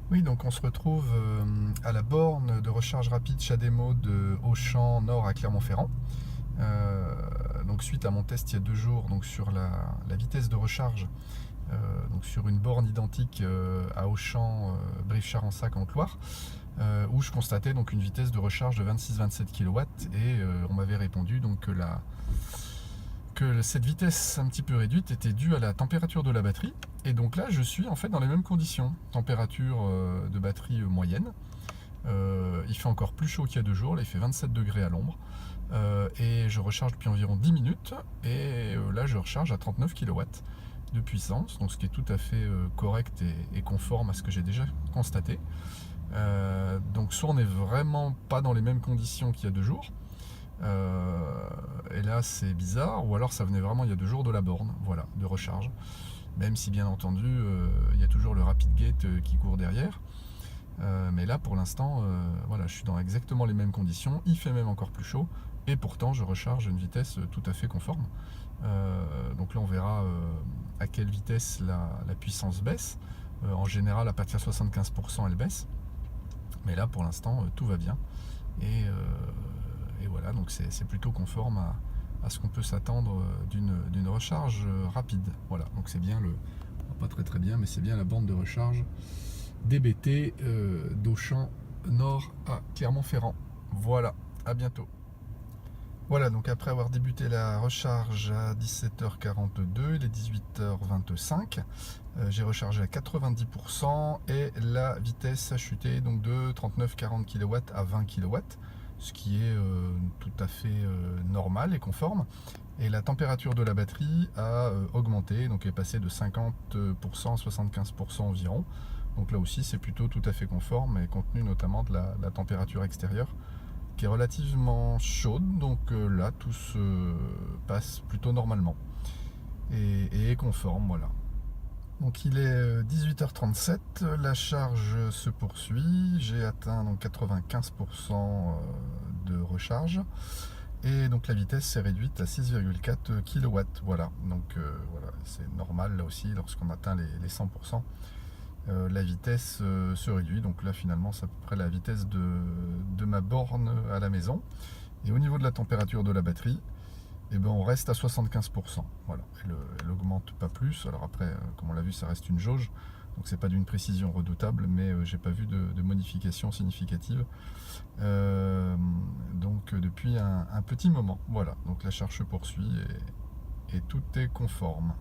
Oui, donc on se retrouve à la borne de recharge rapide Chademo de Auchan Nord à Clermont-Ferrand. Donc suite à mon test il y a 2 jours donc sur la vitesse de recharge, donc sur une borne identique à Auchan Brive-Charensac en Haute-Loire, où je constatais donc une vitesse de recharge de 26-27 kW et on m'avait répondu donc que cette vitesse un petit peu réduite était due à la température de la batterie. Et donc là, je suis en fait dans les mêmes conditions. Température de batterie moyenne. Il fait encore plus chaud qu'il y a 2 jours. Là, il fait 27 degrés à l'ombre. Et je recharge depuis environ 10 minutes. Et là, je recharge à 39 kW de puissance. Donc ce qui est tout à fait correct et conforme à ce que j'ai déjà constaté. Donc soit on n'est vraiment pas dans les mêmes conditions qu'il y a 2 jours. Et là c'est bizarre, ou alors ça venait vraiment il y a 2 jours de la borne, voilà, de recharge. Même si bien entendu il y a toujours le Rapid Gate qui court derrière. Mais là pour l'instant, voilà, je suis dans exactement les mêmes conditions, il fait même encore plus chaud, et pourtant je recharge à une vitesse tout à fait conforme. Donc là on verra à quelle vitesse la puissance baisse. En général à partir de 75% elle baisse. Mais là pour l'instant tout va bien. Et voilà, donc c'est plutôt conforme à ce qu'on peut s'attendre d'une recharge rapide. Voilà, donc c'est bien pas très très bien, mais c'est bien la bande de recharge DBT d'Auchan Nord à Clermont-Ferrand. Voilà, à bientôt. Voilà, donc après avoir débuté la recharge à 17h42, il est 18h25. J'ai rechargé à 90% et la vitesse a chuté donc de 39-40 kW à 20 kW, ce qui est tout à fait normal et conforme. Et la température de la batterie a augmenté, donc est passée de 50% à 75% environ. Donc là aussi c'est plutôt tout à fait conforme et compte tenu notamment de la température extérieure qui est relativement chaude, donc là tout se passe plutôt normalement et est conforme, voilà. Donc il est 18h37, la charge se poursuit, j'ai atteint donc 95% de recharge et donc la vitesse s'est réduite à 6,4 kW, voilà. Donc voilà, c'est normal là aussi lorsqu'on atteint les 100%. La vitesse se réduit. Donc là finalement c'est à peu près la vitesse de ma borne à la maison. Et au niveau de la température de la batterie, eh ben, on reste à 75%. Voilà. Elle augmente pas plus. Alors après, comme on l'a vu, ça reste une jauge. Donc c'est pas d'une précision redoutable, mais j'ai pas vu de modification significative. Donc depuis un petit moment. Voilà. Donc la charge se poursuit et tout est conforme.